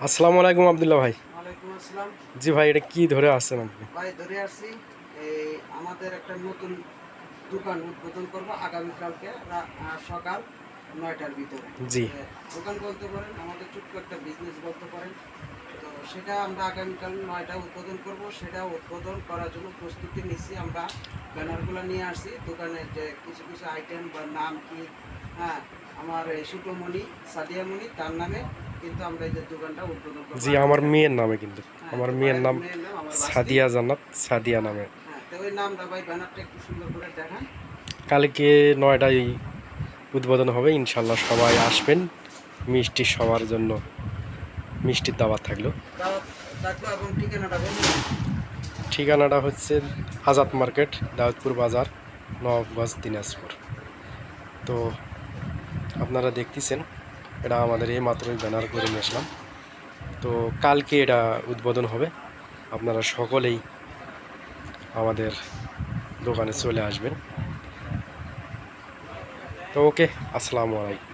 আসসালামু আলাইকুম আব্দুল্লাহ ভাই। ওয়ালাইকুম আসসালাম। জি ভাই, এটা কি ধরে আসছেন আপনি? ভাই ধরে আসছি এই আমাদের একটা নতুন দোকান উদ্বোধন করব আগামীকালকে সকাল 9টার ভিতরে। জি দোকান বলতে পারেন, আমাদের ছোট্ট একটা বিজনেস বলতে পারেন। তো সেটা আমরা আগামীকাল 9টা উদ্বোধন করব। সেটা উদ্বোধন করার জন্য প্রস্তুতি নিচ্ছি। আমরা ব্যানারগুলো নিয়ে আসছি, দোকানের যে কিছু কিছু আইটেম বা নাম কি, হ্যাঁ, আমার এই ছোটোমণি সাদিয়ামণি তার নামে কিন্তু আমরা এই যে দোকানটা উদ্বোধন করবো জি আমার আগামীকাল। মেয়ের নামে, কিন্তু হ্যাঁ, আমার তো মেয়ের নাম মেয়ের নাম আমার বাস্তি। সাদিয়া জান্নাত, সাদিয়া নামে। হ্যাঁ, তো ওই নামটা ভাই ব্যানারটা একটু সুন্দর করে দেখান। কালকে 9টায় উদ্বোধন হবে, ইনশাল্লাহ সবাই আসবেন। মিষ্টি সবার জন্য মিষ্টির দাওয়াত থাকলো। দাওয়াত থাকলো এবং ঠিকানাটা বলুন। ঠিকানাটা হচ্ছে আজাদ মার্কেট, দাউদপুর বাজার, নবাবগঞ্জ, দিনাজপুর। তো আপনারা দেখতেছেন, এটা আমাদের এই মাত্রই ব্যানার করে নিয়ে আসলাম। তো কালকে এটা উদ্বোধন হবে, আপনারা সকলেই আমাদের দোকানে চলে আসবেন। তো ওকে, আসসালামু আলাইকুম।